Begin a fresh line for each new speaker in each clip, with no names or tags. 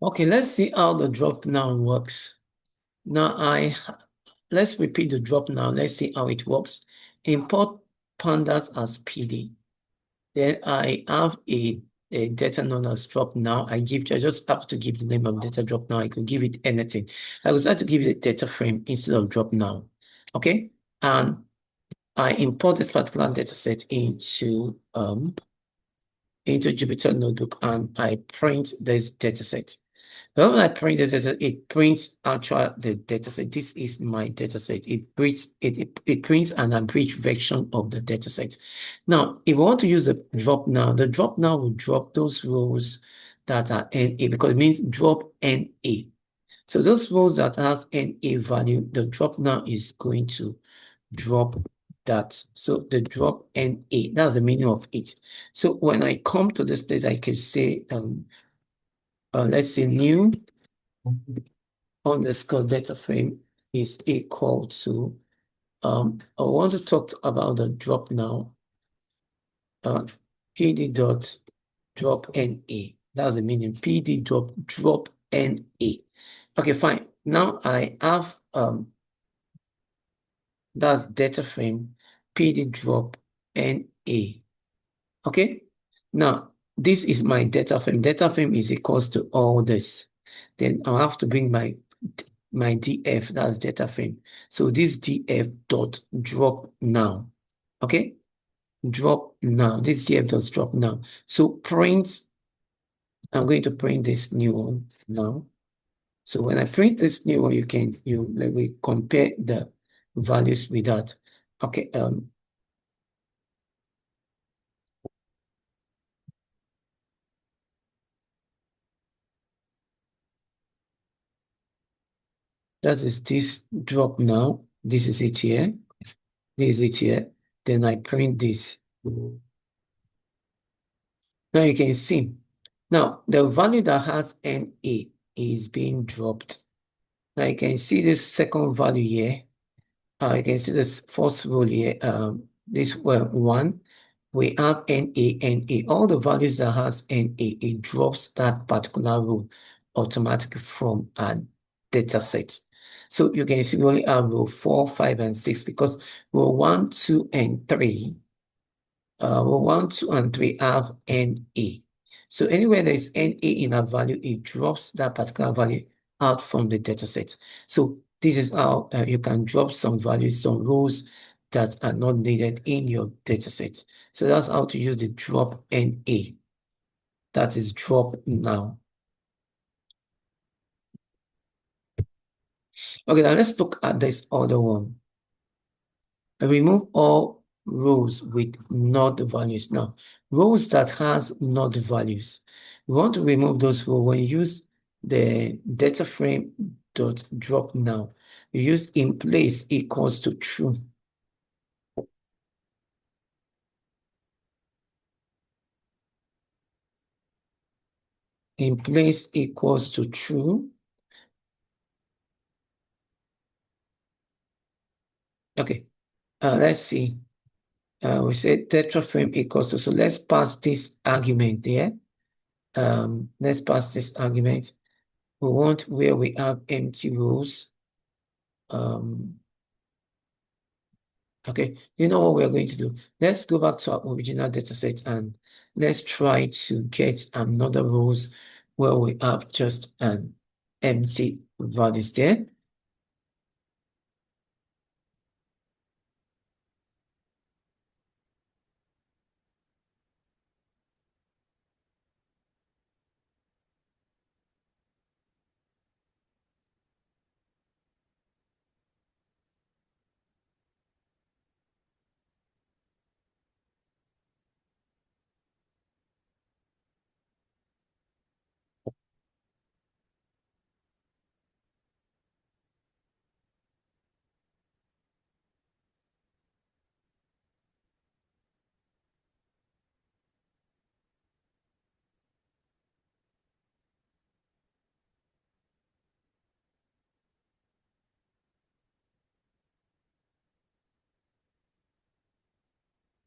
Okay, let's see how the drop now works. Now let's repeat the drop now. Let's see how it works. Import pandas as PD. Then I have a data known as drop now. I just have to give the name of data drop now. I could give it anything. I would like to give it a data frame instead of drop now. Okay. And I import this particular data set into Jupyter Notebook and I print this data set. When I print this data, it prints actual the data set. This is my data set. It prints an abridged version of the data set. Now, if we want to use the drop now will drop those rows that are NA because it means drop NA. So those rows that has NA value, the drop now is going to drop that. So the drop NA, that's the meaning of it. So when I come to this place, I can say, let's say new underscore data frame is equal to, I want to talk about the drop now, pd dot drop NA. That's the meaning, pd drop NA. Okay, fine. Now I have, that's data frame, pd drop NA. Okay. Now, this is my data frame. Data frame is equals to all this. Then I'll have to bring my df, that's data frame. So this df dot drop now. Okay? Drop now. This df dot drop now. So print, I'm going to print this new one now. So when I print this new one, like we compare the values with that. Okay, that is this drop now. This is it here. This is it here. Then I print this. Now you can see. Now the value that has NA is being dropped. Now you can see this second value here. You can see this first row here. This one. We have NA. All the values that has NA, it drops that particular row automatically from a data set. So you can see we only have row 4, 5, and 6 because row 1, 2, and 3. Row 1, 2, and 3 have NA. So anywhere there is NA in a value, it drops that particular value out from the data set. So this is how you can drop some values, some rows that are not needed in your data set. So that's how to use the drop NA. That is drop now. Okay, now let's look at this other one. I remove all rows with not values. Now, rows that has not values. We want to remove those rows when you use the data frame dot drop now. You use in place equals to true. In place equals to true. Okay, let's see. We said data frame equals to, so let's pass this argument there. Let's pass this argument. We want where we have empty rows. Okay, you know what we're going to do? Let's go back to our original data set and let's try to get another rows where we have just an empty values there.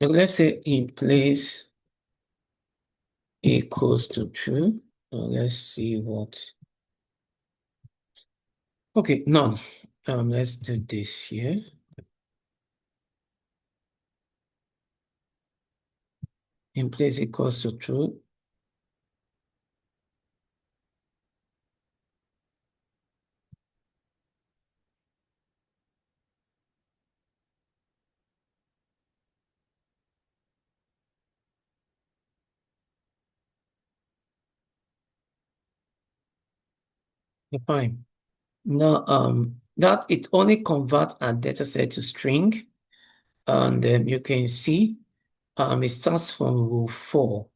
So let's say in place equals to true. Let's see what Okay, now let's do this here. In place equals to true. Fine. Now, that it only converts a data set to string, and you can see it starts from row 4.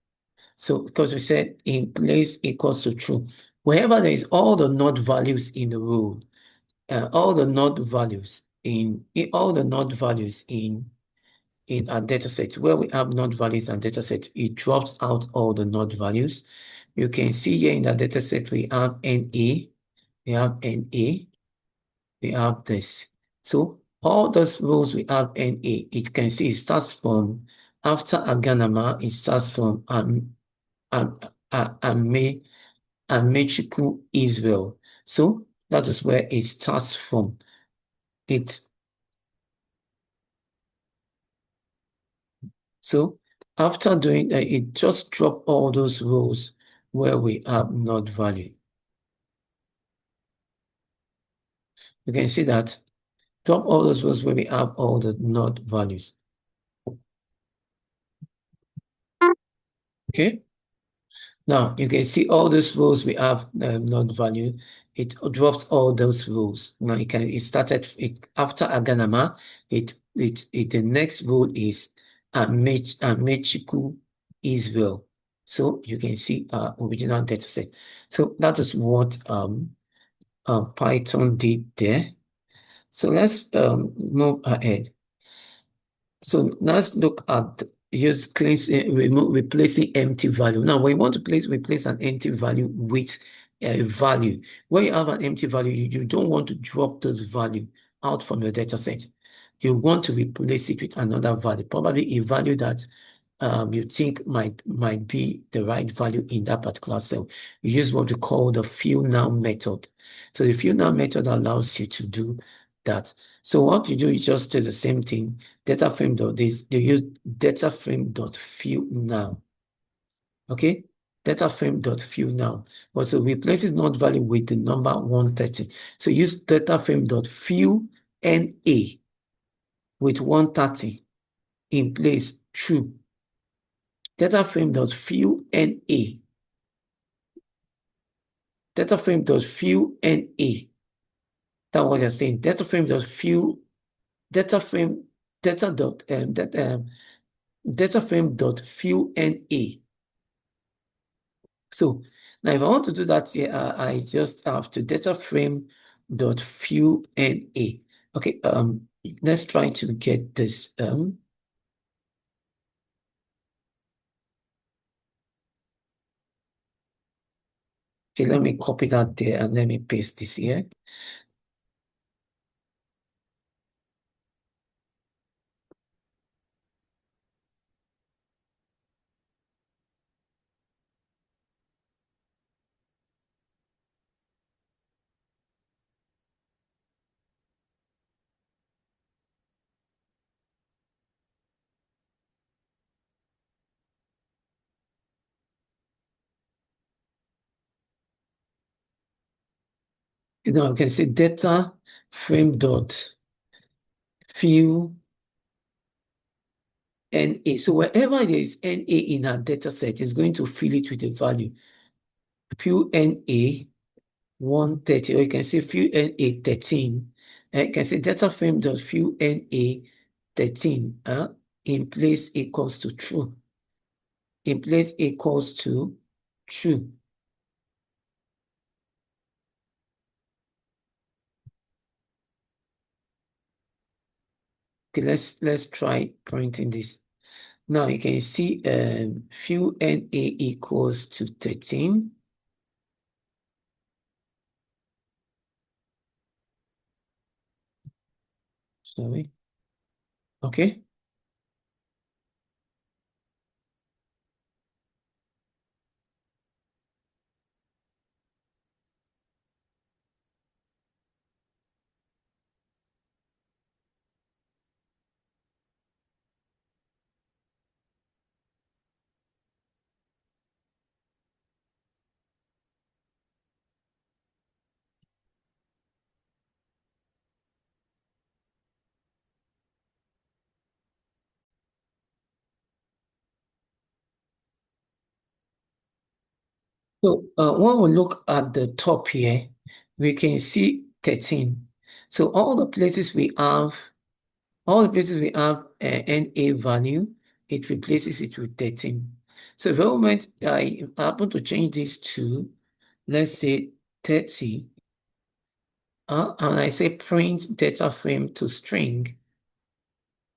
So because we said in place equals to true, wherever there is all the not values in the row, all the not values all the not values in our data set, where we have not values and data set, it drops out all the not values. You can see here in the data set we have NA, we have NA, we have this. So all those rows we have NA, it can see it starts from after Aganama, it starts from Ame, Amechiku Israel. So that is where it starts from. It so after doing that, it just drop all those rows where we have not value. You can see that drop all those rows where we have all the not values. Okay. Now you can see all those rows we have not value. It drops all those rows. Now it started it after Aganama. The next row is Amechiku Israel. So you can see our original data set. So that is what Python did there. So let's move ahead. So let's look at use cleans replacing empty value. Now, when you want to replace an empty value with a value, when you have an empty value, you don't want to drop those value out from your data set. You want to replace it with another value, probably a value that you think might be the right value in that particular cell. You use what we call the fillna method. So the fillna method allows you to do that. So what you do is just do the same thing. Data frame dot this, you use data frame dot fill now. Okay? Data frame dot fill now. But so replaces not value with the number 130. So use data frame dot fill NA with 130 in place true. Data frame dot fill NA. Data frame dot fill NA. That's what you're saying. Data frame dot fill data frame data dot data frame dot fill NA. So now if I want to do that here, I just have to data frame dot fill NA. Okay, let's try to get this. Okay, let me copy that there and let me paste this here. Now I can say data frame dot fill NA. So wherever there is NA in our data set, it's going to fill it with a value. Fill NA 130, or you can say fill NA 13. You can say data frame dot fill NA 13 in place equals to true. In place equals to true. Okay, let's try printing this. Now you can see fill NA equals to 13. Sorry. Okay. So when we look at the top here, we can see 13. So all the places we have NA value, it replaces it with 13. So if the moment I happen to change this to, let's say 30, and I say print data frame to string,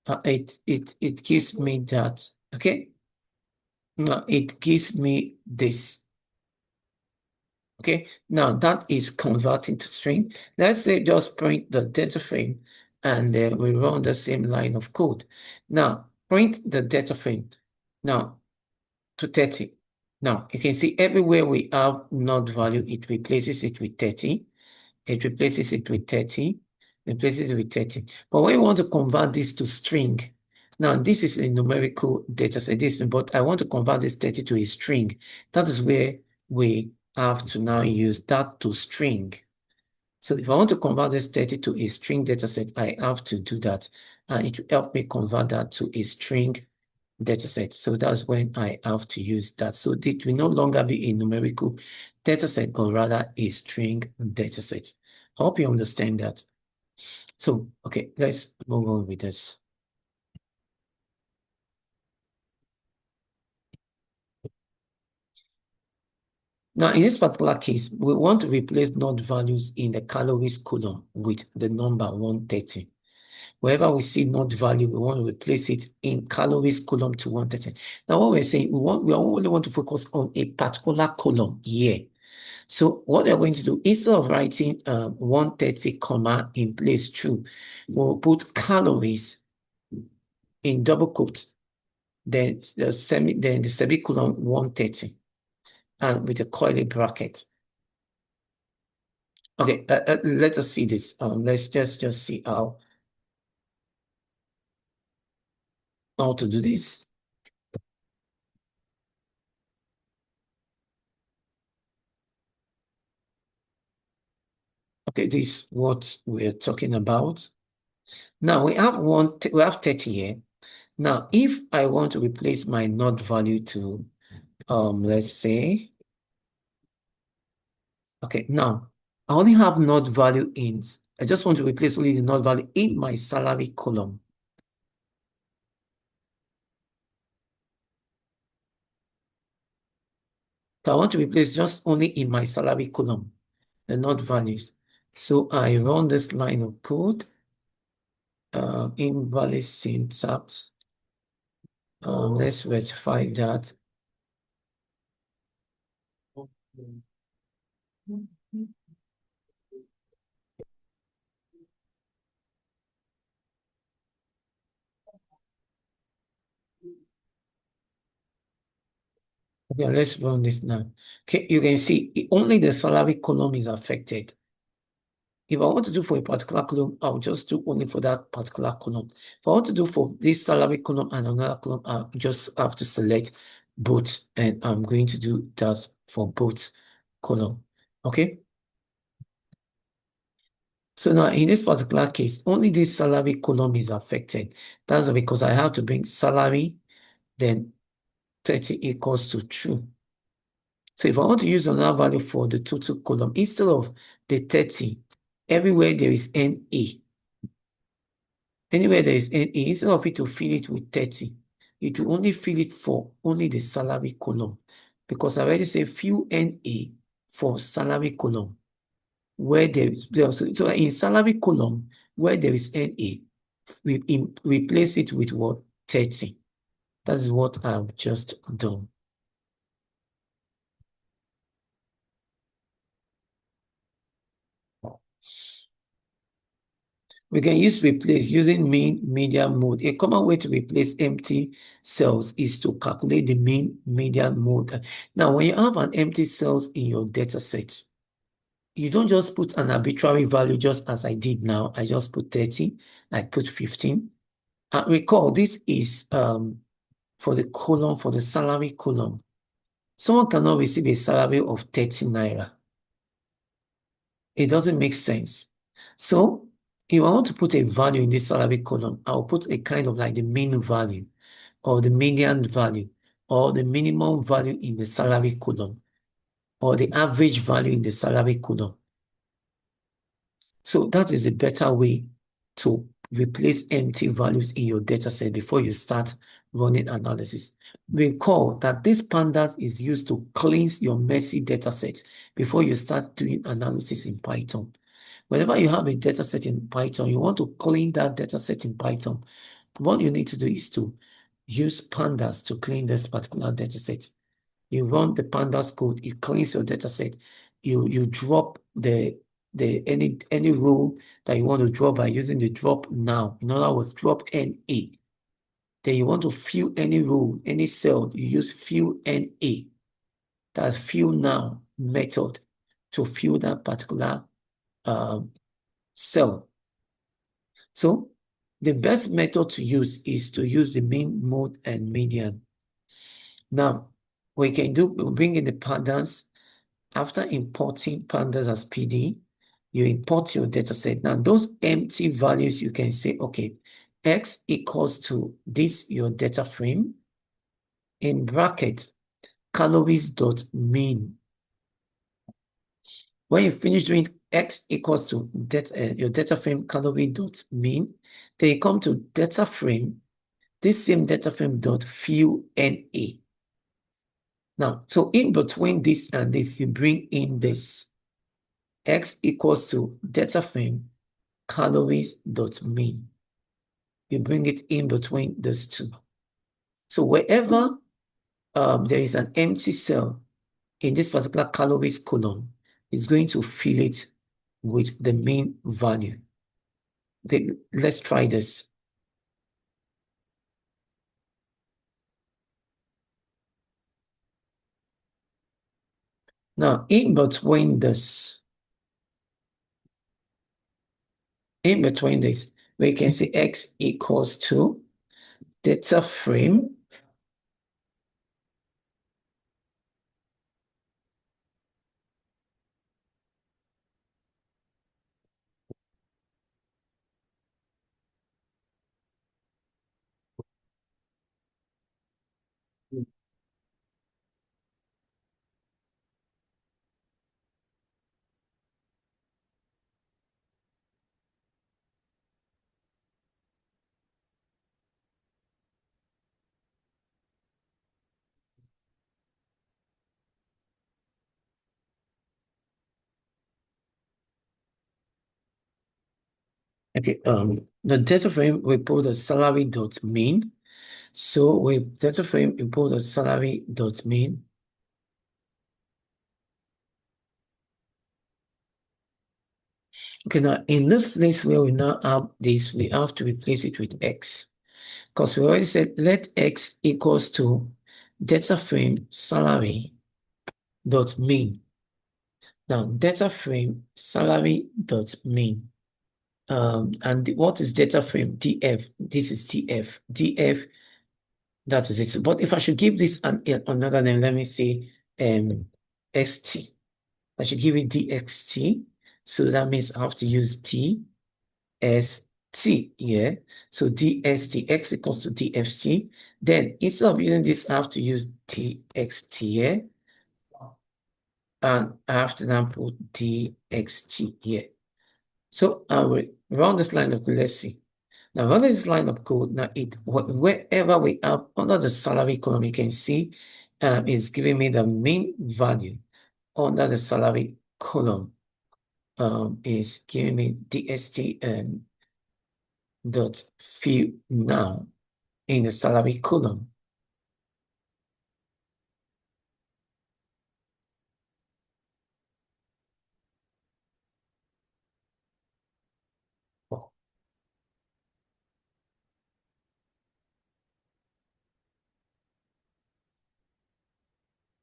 it gives me that. Okay, now it gives me this. Okay, now that is converting to string. Let's say just print the data frame and we run the same line of code. Now print the data frame now to 30. Now you can see everywhere we have not value, it replaces it with 30. It replaces it with 30, replaces it with 30. But when you want to convert this to string, now this is a numerical data set, but I want to convert this 30 to a string. That is where we have to now use that to string. So if I want to convert this 30 to a string data set, I have to do that. And it will help me convert that to a string data set. So that's when I have to use that. So it will no longer be a numerical data set, but rather a string data set. I hope you understand that. So, okay, let's move on with this. Now, in this particular case, we want to replace node values in the calories column with the number 130. Wherever we see node value, we want to replace it in calories column to 130. Now, what we're saying, we only want to focus on a particular column here. So what we're going to do, instead of writing 130 comma in place true, we'll put calories in double quotes, then the semicolon 130, and with a curly bracket. Okay, let us see this. Let's just see how to do this. Okay, this is what we're talking about. Now we have 30 here. Now, if I want to replace my not value to let's say, okay, now I only have not value in, I just want to replace only the not value in my salary column. So I want to replace just only in my salary column, the not values. So I run this line of code, invalid syntax. Let's rectify that. Okay, let's run this now. Okay, you can see only the salary column is affected. If I want to do for a particular column, I'll just do only for that particular column. If I want to do for this salary column and another column, I just have to select both, and I'm going to do that for both column. Okay. So now in this particular case, only this salary column is affected. That's because I have to bring salary, then 30 equals to true. So if I want to use another value for the total column, instead of the 30, everywhere there is NA. Anywhere there is NA, instead of it to fill it with 30, it will only fill it for only the salary column. Because I already say fill NA for salary column. Where there is, so in salary column, where there is NA, we replace it with what? 30. That is what I've just done. We can use replace using mean median mode. A common way to replace empty cells is to calculate the mean median mode. Now, when you have an empty cells in your data set, you don't just put an arbitrary value just as I did now. I just put 30, I put 15. Recall, this is for the column, for the salary column. Someone cannot receive a salary of 30 naira. It doesn't make sense. So if I want to put a value in this salary column, I'll put a kind of like the mean value or the median value or the minimum value in the salary column. or the average value in the salary column. So that is a better way to replace empty values in your data set before you start running analysis. Recall that this pandas is used to cleanse your messy data set before you start doing analysis in Python. Whenever you have a data set in Python, you want to clean that data set in Python. What you need to do is to use pandas to clean this particular data set. You run the pandas code, it cleans your data set. You drop any rule that you want to drop by using the drop now. In other words, drop NA. Then you want to fill any rule, any cell, you use fill NA. That's fill now method to fill that particular cell. So the best method to use is to use the mean, mode, and median. Now, we can bring in the pandas. After importing pandas as PD, you import your data set. Now, those empty values, you can say, okay, X equals to this, your data frame, in bracket, calories dot mean. When you finish doing X equals to your data frame calorie dot mean, then you come to data frame, this same data frame dot fill NA. Now, so in between this and this, you bring in this. X equals to data frame calories dot mean. You bring it in between those two. So wherever there is an empty cell in this particular calories column, it's going to fill it with the mean value. Okay, let's try this. Now, in between this, we can see X equals to data frame Okay, the data frame we put the salary dot mean. So with data frame, we put the salary dot mean. Okay, now in this place where we now have this, we have to replace it with X. Because we already said let X equals to data frame salary dot mean. Now data frame salary dot mean. And what is data frame? DF. This is DF. DF, that is it. But if I should give this another name, let me say ST. I should give it DXT. So that means I have to use DST here. So DST, X equals to DFT. Then instead of using this, I have to use DXT here. And I have to now put DXT here. So I will run this line of code. Let's see. Now run this line of code. Now wherever we have under the salary column, you can see it's giving me the mean value under the salary column. Is giving me DST dot fill now in the salary column.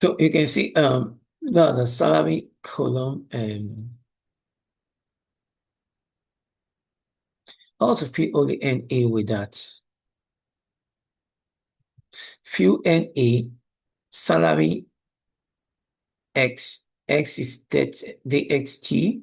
So you can see the salary column also fill only NA with that. Fill NA salary X is that DXT.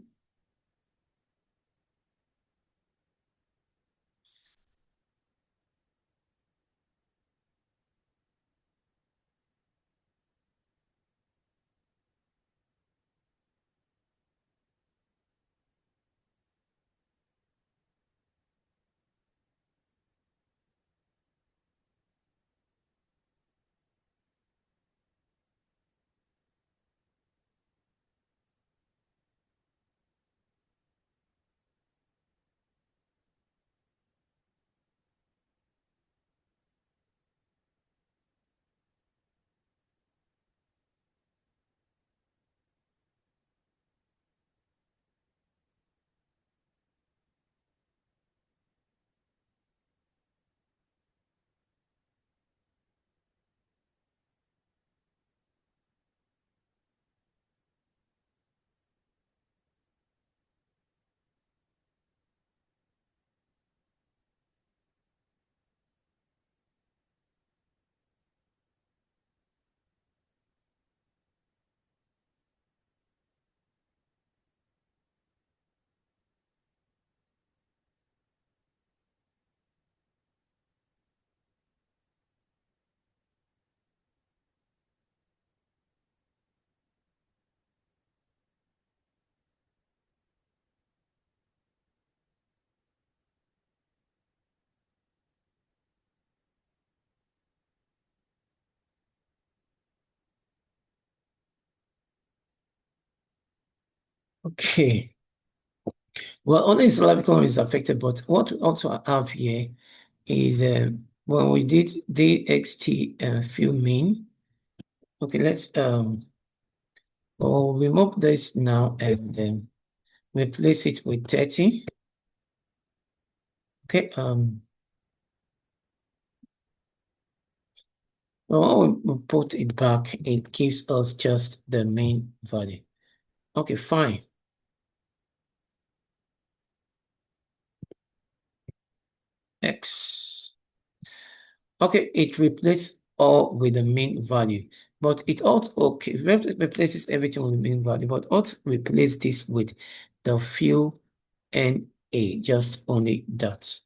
Okay. Well, only syllabic column is affected, but what we also have here is when we did dxt fill min. Okay, let's we'll remove this now and replace it with 30. Okay, when we put it back, it gives us just the main value. Okay, fine. X. Okay, it replaces all with the main value, but it also replaces everything with the main value, but also replace this with the fill and a, just only that.